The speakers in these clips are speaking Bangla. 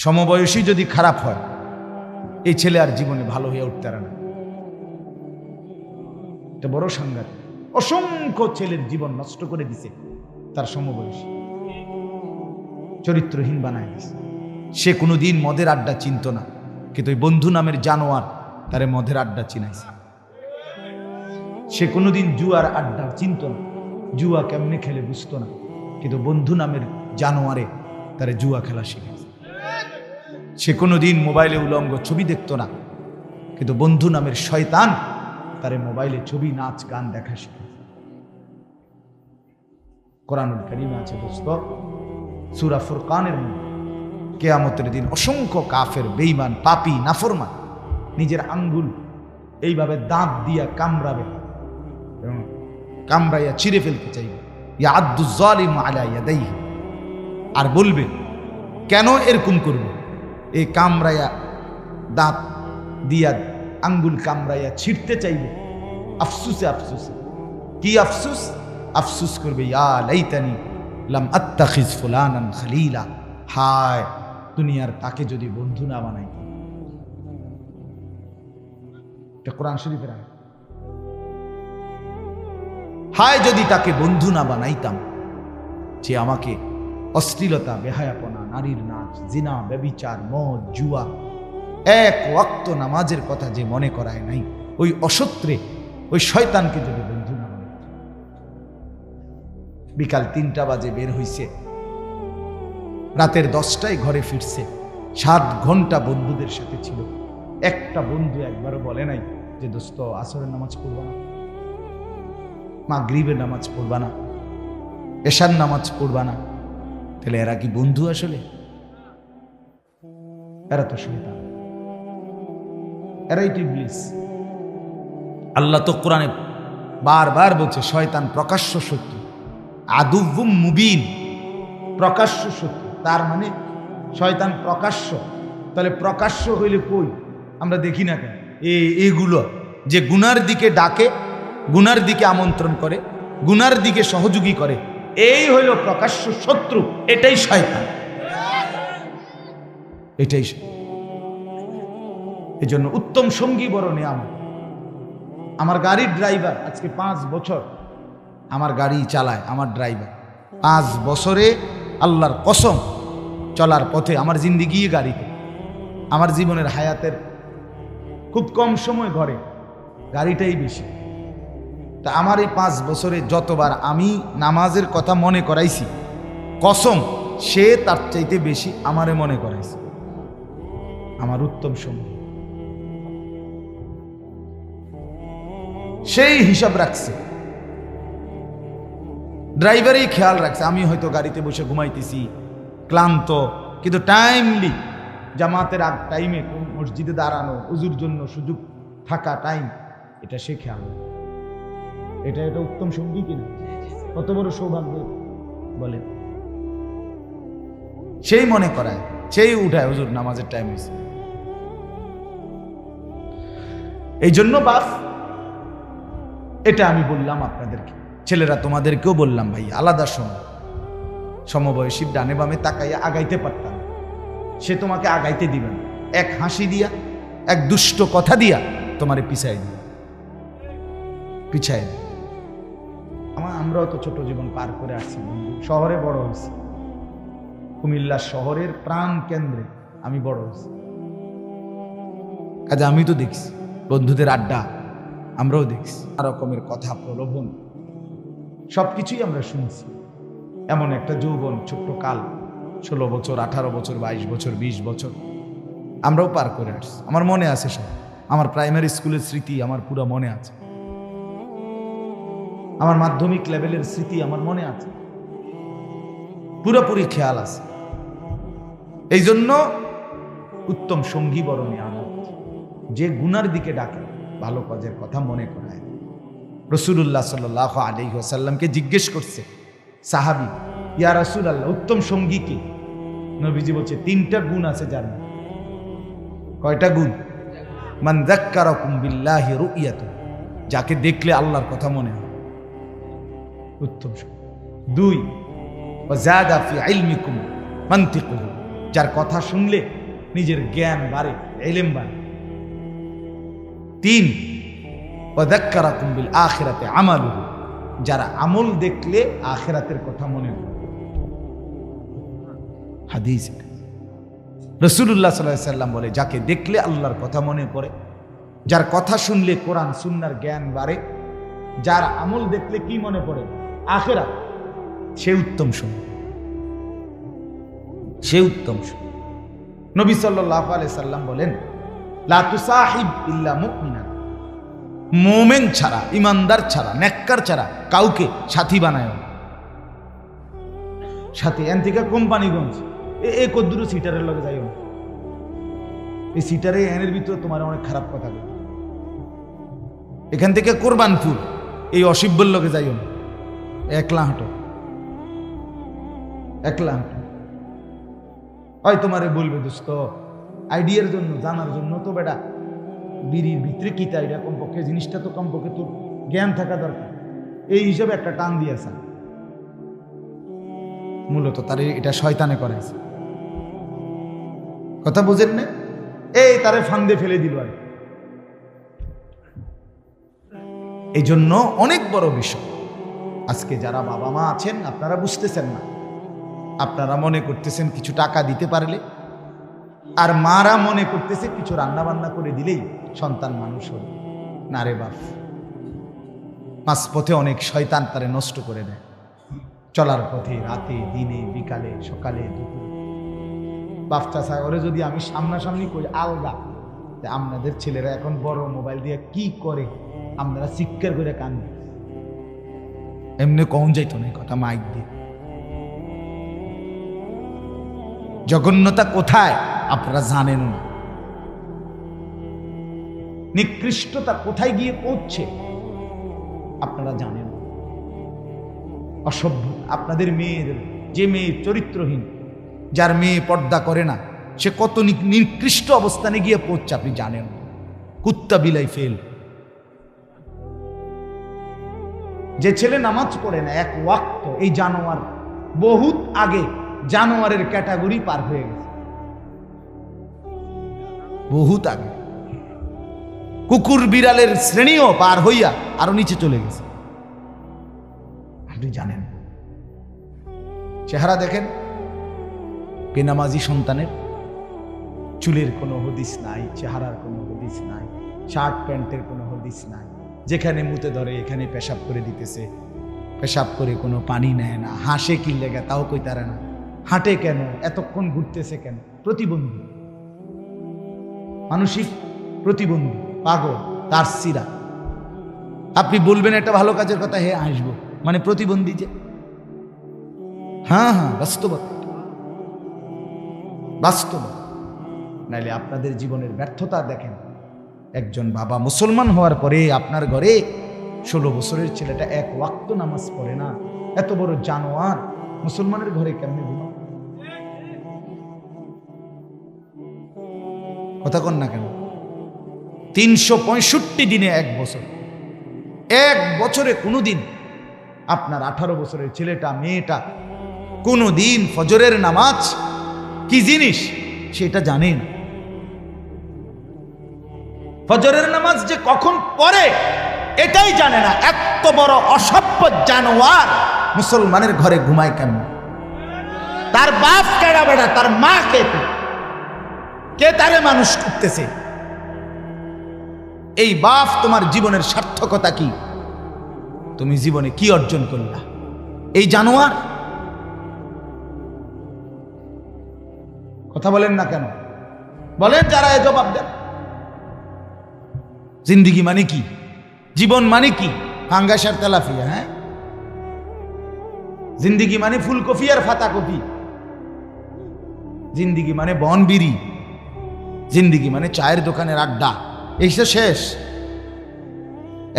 সমবয়সী যদি খারাপ হয়, এই ছেলে আর জীবনে ভালো হয়ে উঠতে পারে না। এটা বড় সাংঘাতিক। অসংখ্য ছেলের জীবন নষ্ট করে দিছে তার সমবয়সী, চরিত্রহীন বানায় দিছে। সে কোনোদিন মদের আড্ডা চিনত না, কিন্তু ওই বন্ধু নামের জানোয়ার তারে মদের আড্ডা চিনাইছে। সে কোনোদিন জুয়ার আড্ডা চিনত না, জুয়া কেমনে খেলে বুঝতো না, কিন্তু বন্ধু নামের জানোয়ারে তারে জুয়া খেলা শিখেছে। সে কোনোদিন মোবাইলে উলঙ্গ ছবি দেখতো না, কিন্তু বন্ধু নামের শয়তান তারে মোবাইলে ছবি, নাচ, গান দেখা শিখেছে। কোরআনুল কারীমে আছে দোস্ত, সূরা ফুরকানের মধ্যে কিয়ামতের দিন অসংখ্য কাফের, বেঈমান, পাপী, নাফরমান নিজের আঙ্গুল এইভাবে দাঁত দিয়া কামড়াবে এবং কামড়াইয়া ছিঁড়ে ফেলতে চাইবে। ইয়াদু যালিমু আলা ইয়াদাইহি, আর বলবে কেন এরকম করবে? এই কামড়াইয়া দাঁত দিয়া আঙ্গুল কামড়াইয়া ছিঁড়তে চাইবে, আফসুসে আফসুসে। কি আফসুস? আফসুস করবে, ইয়া লাইতানি লাম আত্তাখিজ ফুলানান খলিলা, হায় দুনিয়ার তাকে যদি বন্ধু না বানাইতাম। এটা কোরআন শরীফের আয়াত। হায় যদি তাকে বন্ধু না বানাইতাম, যে আমাকে অশ্লীলতা, বেহায়াপনা, নারীর নাচ, জিনা, ব্যভিচার, মদ, জুয়া, এক ওয়াক্ত নামাজের কথা যে মনে করায় নাই, ওই অসত্রে, ওই শয়তানকে যদি বন্ধু না বানাইতাম। বিকাল 3টা বাজে বের হইছে, রাতের 10টায় ঘরে ফিরছে, 7 ঘন্টা বন্ধুদের সাথে ছিল। একটা বন্ধু একবারও বলে নাই যে দোস্ত আসরের নামাজ পড়বা না, মাগরিবের নামাজ পড়বা না, এশার নামাজ পড়বা না। তাহলে এরা কি বন্ধু আসলে? এরা তো শয়তান, এরাই তো ইবলিস। আল্লাহ তো কোরআনে বারবার বলছে শয়তান প্রকাশ্য শত্রু, আদুউম মুবিন, প্রকাশ্য শত্রু। তার মানে শয়তান প্রকাশ্য। তাহলে প্রকাশ্য হইলে কই আমরা দেখি না কেন? এগুলো যে গুনার দিকে ডাকে, গুনার দিকে আমন্ত্রণ করে, গুনার দিকে সহযোগী করে, এই হইল প্রকাশ্য শত্রু। এটাই শয়তান, এটাই। এই জন্য উত্তম সঙ্গী বড় নিয়ামত। আমার গাড়ির ড্রাইভার আজকে 5 বছর আমার গাড়ি চালায়, আমার ড্রাইভার 5 বছরে আল্লাহর কসম চলার পথে আমার জিন্দিগি গাড়িতে, আমার জীবনের হায়াতের খুব কম সময় ঘরে গাড়িটাই বেশি। তা আমার এই 5 বছরে যতবার আমি নামাজের কথা মনে করাইছি, কসম সে তার চাইতে বেশি আমারে মনে করাইছে। আমার উত্তম সঙ্গী, সেই হিসাব রাখছে, ড্রাইভারই খেয়াল রাখছে। আমি হয়তো গাড়িতে বসে ঘুমাইতেছি ক্লান্ত, কিন্তু টাইমলি জামাতের আগ টাইমে মসজিদে দাঁড়ানো, উজুর জন্য সুযোগ থাকা টাইম, এটা সে খেয়াল রাখে। এটা উত্তম সঙ্গী কিনা? কত বড় সৌভাগ্য বলে। সেই মনে করায়, সেই উঠায় হুজুর নামাজের টাইম হয়েছে। এই জন্য বাপ, এটা আমি বললাম আপনাদেরকে, ছেলেরা তোমাদেরকেও বললাম, ভাই আলাদা সময়, সমবয়সী ডানে বামে তাকাইয়া আগাইতে পারতাম, সে তোমাকে আগাইতে দিবে না। এক হাসি দিয়া, এক দুষ্ট কথা দিয়া তোমারে পিছাই দিবে, পিছাই। আমরাও তো ছোট জীবন পার করে আসছি বন্ধু, শহরে বড় হয়েছি, কুমিল্লা শহরের প্রাণ কেন্দ্রে আমি বড় হয়েছি। কাজে আমি তো দেখছি বন্ধুদের আড্ডা, আমরাও দেখছি রকমের কথা, প্রলোভন, সবকিছুই আমরা শুনছি। এমন একটা যৌবন, ছোট্ট কাল, 16 বছর, 18 বছর, 22 বছর, 20 বছর আমরাও পার করে আসছি। আমার মনে আছে সব, আমার প্রাইমারি স্কুলের স্মৃতি আমার পুরো মনে আছে, আমার মাধ্যমিক লেভেলের স্মৃতি আমার মনে আছে, পুরোপুরি খেয়াল আছে। এই জন্য উত্তম সঙ্গী বড় নিয়ামত, যে গুনার দিকে ডাকে, ভালো কাজের কথা মনে করায়। রাসূলুল্লাহ সাল্লাল্লাহু আলাইহি ওয়াসাল্লামকে জিজ্ঞেস করছে সাহাবী, ইয়া রাসূলুল্লাহ, উত্তম সঙ্গী কি? নবীজি বলছে 3টা গুণ আছে যার মধ্যে। কয়টা গুণ? মান যাক্কারাকুম বিল্লাহি রুইয়াতু, যাকে দেখলে আল্লাহর কথা মনে হয়, উত্তম সঙ্গী। 2 ওয়া যাদা ফি ইলমিকুম মানতিকুহু, যার কথা শুনলে নিজের জ্ঞান বাড়ে, ইলম বাড়ে। 3 ওয়াযাক্কারাকুম বিল আখিরাতি আমালুহু, যারা আমল দেখলে আখিরাতের কথা মনে পড়ে। হাদিস রাসূলুল্লাহ সাল্লাল্লাহু আলাইহি ওয়াসাল্লাম বলে, যাকে দেখলে আল্লাহর কথা মনে পড়ে, যার কথা শুনলে কোরআন সুন্নাহর জ্ঞান বাড়ে, যার আমল দেখলে কি মনে পড়ে? আখিরাত, সে উত্তম সময়, সে উত্তম সময়। নবী সাল্লাল্লাহু আলাইহি সাল্লাম বলেন, লা তুসাহিব ইল্লা মুমিনান, মুমিন ছাড়া, ইমানদার ছাড়া, নেককার ছাড়া কাউকে সাথী বানায় না। সাথী এন থেকে কোম্পানিগঞ্জ এ কদ্দুরু সিটারের লগে যাইও না, এই সিটারে এনের ভিতরে তোমার অনেক খারাপ কথা বলে। এখান থেকে কোরবানপুর এই অসিব্বর লগে যাইও না, একলা হাঁটো, একলা হাঁটো। হয় তোমারে বলবে দোস্ত আইডিয়ার জন্য, জানার জন্য তো বেটা বিড়ির ভিতরে কিতা, এটা কমপক্ষে জিনিসটা তো কমপক্ষে তোর জ্ঞান থাকা দরকার, এই হিসাবে একটা টান দিয়েছে। মূলত তারে এটা শয়তানে করাইছে, কথা বুঝেন না? এই তারে ফান্দে ফেলে দিল। আর এই জন্য অনেক বড় বিষয়। আজকে যারা বাবা মা আছেন আপনারা বুঝতেছেন না, আপনারা মনে করতেছেন কিছু টাকা দিতে পারলে, আর মারা মনে করতেছে কিছু রান্না বান্না করে দিলেই সন্তান মানুষ হল। না রে বাপ, মাঝপথে অনেক শয়তান তারে নষ্ট করে দেয়। চলার পথে, রাতে, দিনে, বিকালে, সকালে, দুপুরে। বাপটা চায় ওরে যদি আমি সামনাসামনি করি আলগা, আপনাদের ছেলেরা এখন বড় মোবাইল দিয়ে কি করে, আপনারা চিৎকার করে কান্দে। এমনি কম যাইতো না কথা মাইক দিয়ে। জঘন্যতা কোথায় আপনারা জানেন না, নিকৃষ্টতা কোথায় গিয়ে পৌঁছছে আপনারা জানেন না। অসভ্য আপনাদের মেয়েদের, যে মেয়ে চরিত্রহীন, যার মেয়ে পর্দা করে না, সে কত নিকৃষ্ট অবস্থানে গিয়ে পৌঁছছে আপনি জানেন। কুত্তা বিলাই ফেল। যে ছেলে নামাজ পড়ে না এক ওয়াক্ত, এই জানোয়ার বহুত আগে জানোয়ারের ক্যাটাগরি পার হয়ে গেছে, বহুত আগে। কুকুর বিড়ালের শ্রেণীও পার হইয়া আরো নিচে চলে গেছে, আপনি জানেন। চেহারা দেখেন বেনামাজি সন্তানের, চুলের কোনো হদিস নাই, চেহারার কোনো হদিস নাই, শার্ট প্যান্টের কোনো হদিস নাই, যেখানে মুতে ধরে এখানে পেশাব করে দিতেছে, পেশাব করে কোনো পানি নেয় না, হাসে কি লেগে তাও কইতারে না, হাঁটে কেন, এতক্ষণ ঘুরতেছে কেন, প্রতিবন্ধী, মানসিক প্রতিবন্ধী, পাগল, তার সিরা। আপনি বলবেন একটা ভালো কাজের কথা, হে আসবো, মানে প্রতিবন্ধী যে। হ্যাঁ হ্যাঁ, বাস্তবতা, বাস্তবতা। নাইলে আপনাদের জীবনের ব্যর্থতা দেখেন। একজন বাবা মুসলমান হওয়ার পরে আপনার ঘরে 16 বছরের ছেলেটা এক ওয়াক্ত নামাজ পড়ে না, এত বড় জানোয়ার মুসলমানের ঘরে কেমনে ঘুমা? কথা কন না কেন? 365 দিনে এক বছর, এক বছরে কোনোদিন আপনার 18 বছরের ছেলেটা, মেয়েটা কোনোদিন ফজরের নামাজ কি জিনিস সেটা জানেন? ফজরের নামাজ যে কখন পড়ে এটাই জানে না। এত বড় অসভ্য জানোয়ার মুসলমানের ঘরে ঘুমায় কেমন? তার বাপ কেডা বেড়া, তার মা কে তারে মানুষ করতেছে? এই বাপ তোমার জীবনের সার্থকতা কি? তুমি জীবনে কি অর্জন করলা? এই জানোয়ার। কথা বলেন না কেন? বলেন যারা এ জবাব দেন। জিন্দিগি মানে কি? জীবন মানে কি? ফাঙ্গাসার তেলাফিয়া? হ্যাঁ, জিন্দিগি মানে ফুলকপি আর ফাতাকপি। জিন্দিগি মানে বনবিড়ি। জিন্দিগি মানে চায়ের দোকানের আড্ডা। এই তো শেষ।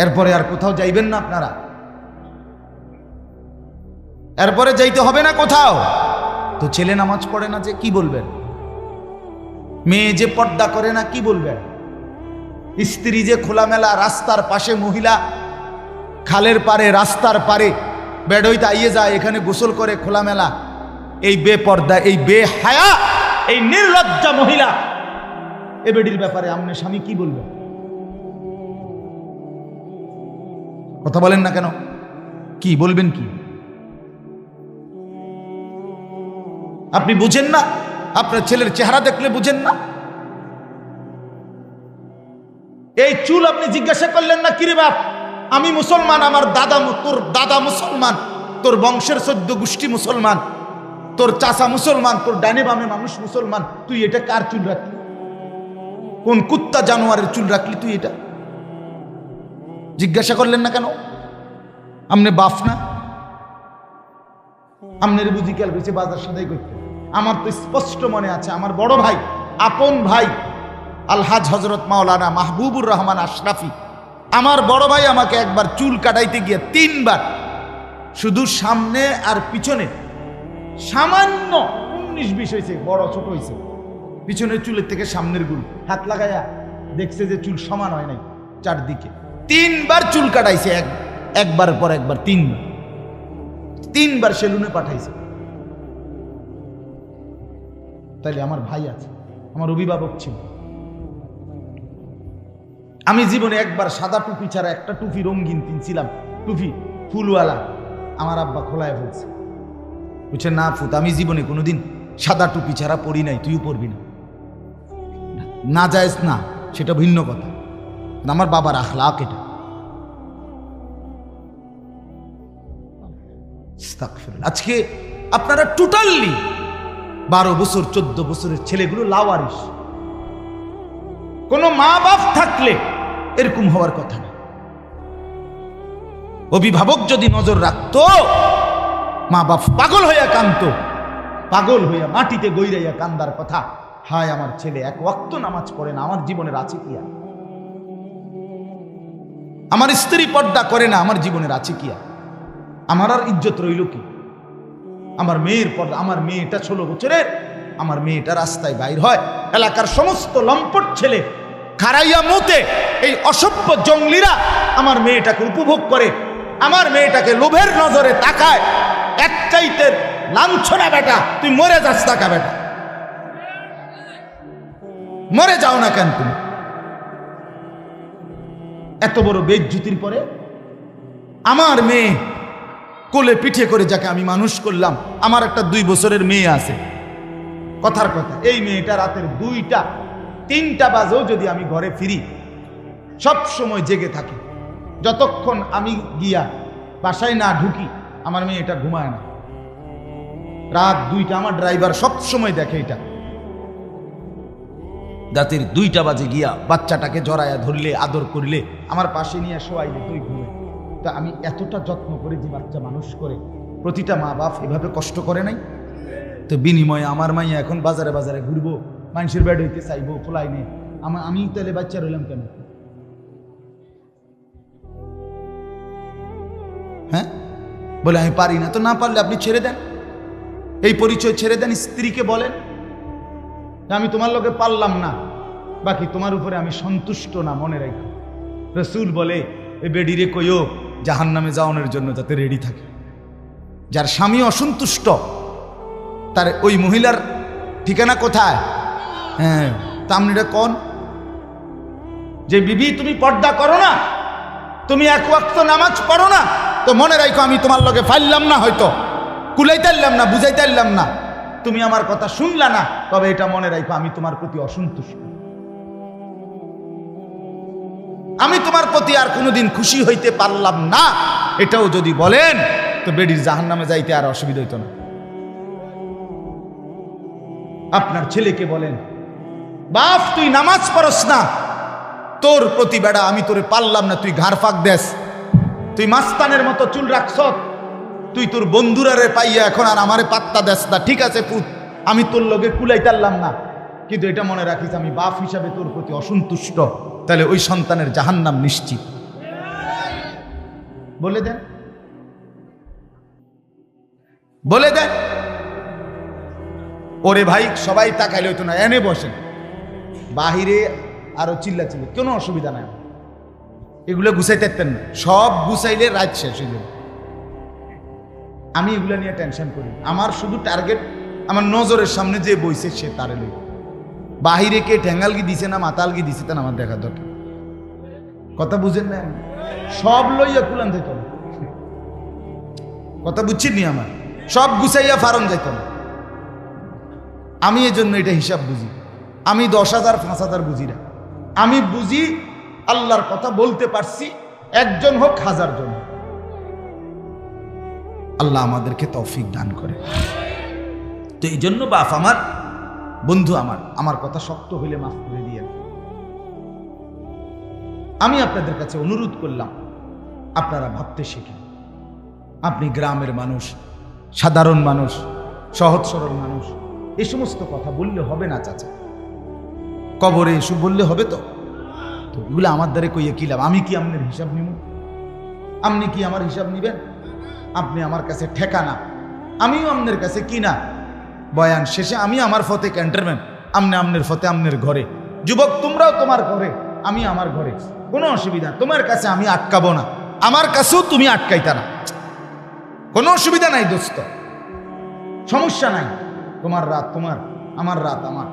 এরপরে আর কোথাও যাইবেন না আপনারা। এরপরে যাইতে হবে না কোথাও। তো ছেলে নামাজ পড়ে না যে কি বলবেন? মেয়ে যে পর্দা করে না কি বলবেন? স্ত্রী যে খোলামেলা রাস্তার পাশে, মহিলা খালের পারে, রাস্তার পারে বেড়ইতে আইয়ে যায়, এখানে গোসল করে খোলামেলা, এই বেপর্দা, এই বেহায়া এই নির্লজ্জা মহিলা এ বেডির ব্যাপারে আমনে স্বামী কি বলবেন? কথা বলেন না কেন? কি বলবেন? কি আপনি বুঝেন না? আপনার ছেলের চেহারা দেখলে বুঝেন না? এই চুল আপনি জিজ্ঞাসা করলেন না, কিরে বাপ আমি মুসলমান, আমার দাদা, তোর দাদা মুসলমান, তোর বংশের 14 গোষ্ঠী মুসলমান, তোর চাচা মুসলমান, তোর ডানে বামে মানুষ মুসলমান, তুই এটা কার চুল রাখলি? কোন কুত্তা জানোয়ারের চুল রাখলি তুই? এটা জিজ্ঞাসা করলেন না কেন? আমনে বাপ না? আমনের বুঝি খেয়াল করেছে বাজার সদাই করতে? আমার তো স্পষ্ট মনে আছে, আমার বড় ভাই, আপন ভাই আলহাজ হজরত মাওলানা মাহবুবুর রহমান আশরাফি, আমার বড় ভাই আমাকে একবার চুল কাটাইতে গিয়ে 3 বার, শুধু সামনে আর পিছনে সামান্য 19-20 হয়েছে, বড় ছোট হয়েছে, পিছনের চুলের থেকে সামনের গুলো হাত লাগাইয়া দেখছে যে চুল সমান হয় নাই, চারদিকে 3 বার চুল কাটাইছে, একবার পর একবার 3 বার সেলুনে পাঠাইছে। তাইলে আমার ভাই আছে, আমার অভিভাবক ছিল। আমি জীবনে একবার সাদা টুপি ছাড়া একটা টুপি রঙিন কিনছিলাম, টুপি ফুলওয়ালা, আমার আব্বা খোলায় ফেলছে। বুঝছে না ফুত, আমি জীবনে কোনোদিন সাদা টুপি ছাড়া পরি নাই, তুইও পরবি না। না জায়েজ না, সেটা ভিন্ন কথা, আমার বাবার আখলাক এটা। আজকে আপনারা টোটালি 12 বছর 14 বছরের ছেলেগুলো লাওয়ারিস। কোন মা বাপ থাকলে এরকম হওয়ার কথা না। অভিভাবক যদি নজর রাখতো, মা বাপ পাগল হইয়া কাঁদতো, পাগল হইয়া মাটিতে গইরাইয়া কান্দার কথা, হায় আমার ছেলে 1 ওয়াক্ত নামাজ পড়ে না, আমার জীবনের আছে কি আর? আমার স্ত্রী পর্দা করে না, আমার জীবনের আছে কি আর? আমার আর ইজ্জত রইল কি? আমার মেয়ের পর্দা, আমার মেয়েটা 16 বছরের, আমার মেয়েটা রাস্তায় বাইর হয়, এলাকার সমস্ত লম্পট ছেলে খারাইয়া মুতে, এই অসভ্য জঙ্গলিরা আমার মেয়েটাকে উপভোগ করে, আমার মেয়েটাকে লোভের নজরে তাকায়। একটাইতে লাঞ্ছনা বেটা, তুই মরে যাস টাকা বেটা, মরে যাও না কেন তুমি? এত বড় বেইজ্জতির পরে আমার মেয়ে কোলে পিঠে করে, যাকে আমি মানুষ করলাম, আমার একটা 2 বছরের মেয়ে আছে, কথার কথা, এই মেয়েটা রাতের 2টা 3টা বাজেও যদি আমি ঘরে ফিরি, সব সময় জেগে থাকি। যতক্ষণ আমি গিয়া বাসায় না ঢুকি, আমার মেয়ে এটা ঘুমায় না। রাত 2টা, আমার ড্রাইভার সব সময় দেখে এটা, রাতের 2টা বাজে গিয়া বাচ্চাটাকে জড়ায়া ধরলে, আদর করলে, আমার পাশে নিয়ে শোয়াইলে তুই ঘুমে। তা আমি এতটা যত্ন করে যে বাচ্চা মানুষ করে, প্রতিটা মা বাপ এভাবে কষ্ট করে নাই? তো বিনিময়ে আমার মাইয়া এখন বাজারে বাজারে ঘুরবো, মানুষের বেড হইতে চাইবো, ফোলাই নেই, আমি তাহলে বাচ্চা রইলাম কেন? হ্যাঁ, বলে আমি পারি না। তো না পারলে আপনি ছেড়ে দেন, এই পরিচয় ছেড়ে দেন, স্ত্রীকে বলেন আমি তোমার লোকে পারলাম না, বাকি তোমার উপরে আমি সন্তুষ্ট না, মনে রাখো। রসুল বলে এই বেডিরে কইও জাহান্নামে যাওয়ানোর জন্য যাতে রেডি থাকে। যার স্বামী অসন্তুষ্ট, তার ওই মহিলার ঠিকানা কোথায়? হ্যাঁ, তামনিটা কোন? যে বিবি তুমি পর্দা করো না, তুমি 1 ওয়াক্ত নামাজ পড়ো না, তো মনে রাখো আমি তোমার লগে ফাইলাম না, হয়তো কুলাইতাইলাম না, বুঝাইতাইলাম না, তুমি আমার কথা শুনলা না, তবে এটা মনে রাখো আমি তোমার প্রতি অসন্তুষ্ট, আমি তোমার প্রতি আর কোনোদিন খুশি হইতে পারলাম না। এটাও যদি বলেন তো বেডির জাহান্নামে যাইতে আর অসুবিধা হইতো না। আপনার ছেলেকে বলেন বাপ তুই নামাজ পড়স না, তোর প্রতি বেড়া আমি তোরে পারলাম না, তুই ঘাড় ফাঁক দেস, তুই মাস্তানের মতো চুল রাখছ, তুই তোর বন্ধুরারে পাইয়া এখন আর আমারে পাত্তা দেস না। ঠিক আছে পুত, আমি তোর লগে কুলাইতারলাম না, কিন্তু এটা মনে রাখিস আমি বাপ হিসাবে তোর প্রতি অসন্তুষ্ট, তাহলে ওই সন্তানের জাহান্নাম নিশ্চিত। বলে দেন, বলে দেন। ওরে ভাই সবাই তাকাইলে হইতো না, এনে বসেন, বাহিরে আরো চিল্লা চিল্লি, কোনো অসুবিধা নাই, এগুলো গুছাইতে পারতেন না, সব গুছাইলে রাত শেষ হয়ে যাবে। আমি এগুলো নিয়ে টেনশন করি, আমার শুধু টার্গেট আমার নজরের সামনে যে বইছে সে তারে লই। বাহিরে কে ঠ্যাঙ্গালগি দিছে না মাতালগি দিছে তা আমার দেখা দরকার। কথা বুঝেন না? সব লইয়া কুলান যেত না। কথা বুঝছেন নি? আমার সব গুছাইয়া ফারন যাইত না। আমি এই জন্য এটা হিসাব বুঝি। আমি 10,000 5,000 বুঝি না। আমি বুঝি আল্লাহর কথা বলতে পারছি, একজন হোক 1000 জন। আল্লাহ আমাদেরকে তৌফিক দান করে। তো এই জন্য বাপ আমার, বন্ধু আমার কথা শক্ত হইলে মাফ করে দিয়েন। আমি আপনাদের কাছে অনুরোধ করলাম, আপনারা ভাবতে শিখেন। আপনি গ্রামের মানুষ, সাধারণ মানুষ, সহজ সরল মানুষ, এই সমস্ত কথা বললে হবে না চাচা। কবরে এসব বললে হবে তো? তো এগুলো আমার দ্বারে কইয়ে কি লাভ? আমি কি আপনার হিসাব নিব? আপনি কি আমার হিসাব নিবেন? আপনি আমার কাছে ঠেকানা, আমিও আপনার কাছে কিনা। বয়ান শেষে আমি আমার ফতে ক্যান্টারম্যান, আপনি আপনার ফতে আপনার ঘরে। যুবক তোমরাও তোমার ঘরে, আমি আমার ঘরে। কোনো অসুবিধা, তোমার কাছে আমি আটকাবো না, আমার কাছেও তুমি আটকাইতা না। কোনো অসুবিধা নাই দোস্ত, সমস্যা নাই। তোমার রাত তোমার, আমার রাত আমার,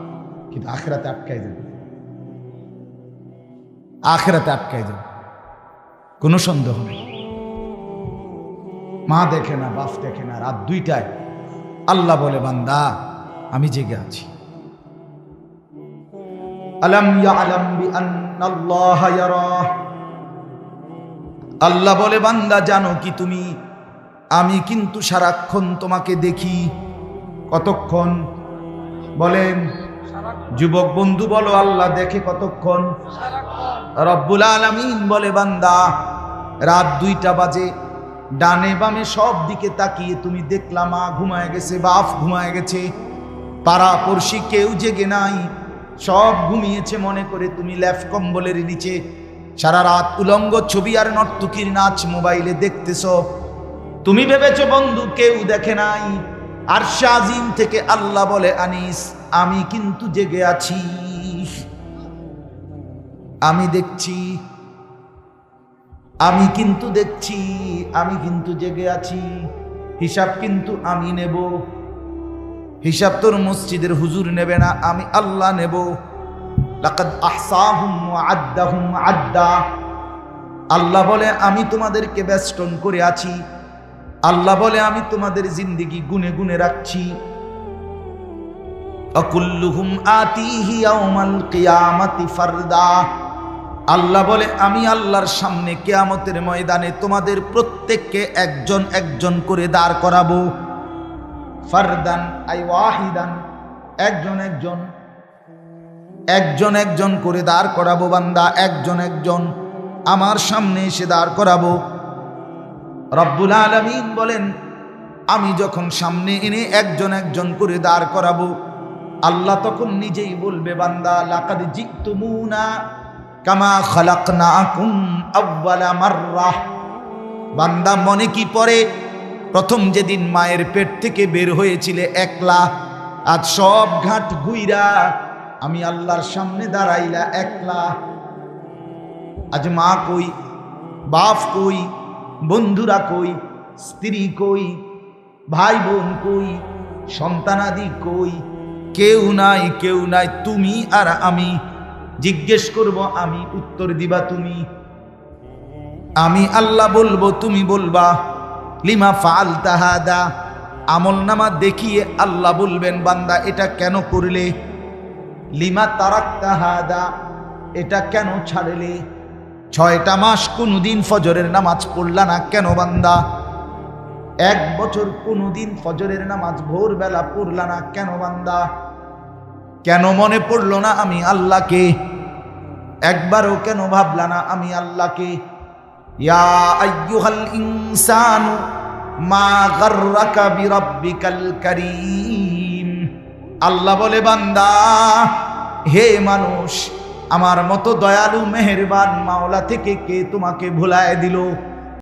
কিন্তু আখিরাতে আটকাই যাবে। আখিরাতে আটকাই যাবে, কোনো সন্দেহ নেই। মা দেখে না, বাপ দেখে না, রাত 2টায় আল্লাহ বলে বান্দা আমি জেগে আছি। আলাম ইয়ালাম বিআন্নাল্লাহা ইয়ারা, আল্লাহ বলে বান্দা জানো কি তুমি, আমি কিন্তু সারাক্ষণ তোমাকে দেখি। কতক্ষণ বলেন? যুবক বন্ধু বলো, আল্লাহ দেখে কতক্ষণ? রব্বুল আলামিন বলে বান্দা রাত 2টা বাজে, ডানে বামে সব দিকে তাকিয়ে তুমি দেখলা মা ঘুমায় গেছে, বাপ ঘুমায় গেছে, পাড়া পড়শি কেউ জেগে নাই, সব ঘুমিয়েছে মনে করে তুমি ল্যাফ কম্বলের নিচে সারা রাত উলঙ্গ ছবি আর নর্তকীর নাচ মোবাইলে দেখতেছ। তুমি ভেবেছো বন্ধু কেউ দেখে নাই। আরশে আজিম থেকে আল্লাহ বলে আনিস আমি কিন্তু জেগে আছি, আমি দেখছি, আমি কিন্তু দেখছি, আমি কিন্তু জেগে আছি। হিসাব কিন্তু আমি নেব। হিসাব তোর মসজিদের হুজুর নেবে না, আমি আল্লাহ নেব। লাকাদ আহসাহুম ওয়া আদ্দাহুম আদ্দা। আল্লাহ বলে আমি তোমাদেরকে বেষ্টন করে আছি। আল্লাহ বলে আমি তোমাদের জিন্দেগি গুনে গুনে রাখছি। আকুল্লুহুম আতিহি ইয়াউমাল কিয়ামাতি ফারদা। আল্লাহ বলে আমি আল্লাহর সামনে কিয়ামতের ময়দানে তোমাদের প্রত্যেককে একজন একজন করে দাঁড় করাবো। ফারদান আই ওয়াহিদান, একজন একজন, একজন একজন করে দাঁড় করাবো বান্দা, একজন একজন আমার সামনে এসে দাঁড় করাবো। রব্বুল আলামিন বলেন আমি যখন সামনে এনে একজন একজন করে দাঁড় করাবো, আল্লাহ তখন নিজেই বলবে বান্দা লাকাদ জিতুমুনা কামা খালাকনাকুম আউয়ালা মাররাহ। বান্দা মনে কি পড়ে প্রথম যেদিন মায়ের পেট থেকে বের হয়েছিলে একলা, আজ সব ঘাট ঘুইরা আমি আল্লাহর সামনে দাঁড়াইলা একলা। আজ মা কই, বাপ কই, বন্ধুরা কই, স্ত্রী কই, ভাই বোন কই, সন্তানাদি কই? কেউ নাই, কেউ নাই, তুমি আর আমি। জিজ্ঞেস করব আমি, উত্তর দিবা তুমি। আমি আল্লাহ বলবো, তুমি বলবা লিমা ফাআলতা হাদা। আমল নামা দেখিয়ে আল্লাহ বলবেন বান্দা এটা কেন করলে? লিমা তারাকতা হাদা, এটা কেন ছাড়লে? 6টা মাস কোনদিন ফজরের নামাজ পড়লা না কেন বান্দা? 1 বছর কোনদিন ফজরের নামাজ ভোরবেলা পড়লা না কেন বান্দা? কেন মনে পড়লো না আমি আল্লাহকে? একবারও কেন ভাবলা না আমি আল্লাহকে? ইয়া আইয়ুহাল ইনসানু মা গাররাকা বিরাব্বিকাল কারীম। আল্লাহ বলে বান্দা হে মানুষ, আমার মতো দয়ালু মেহেরবান মাওলা থেকে কে তোমাকে ভুলায় দিল?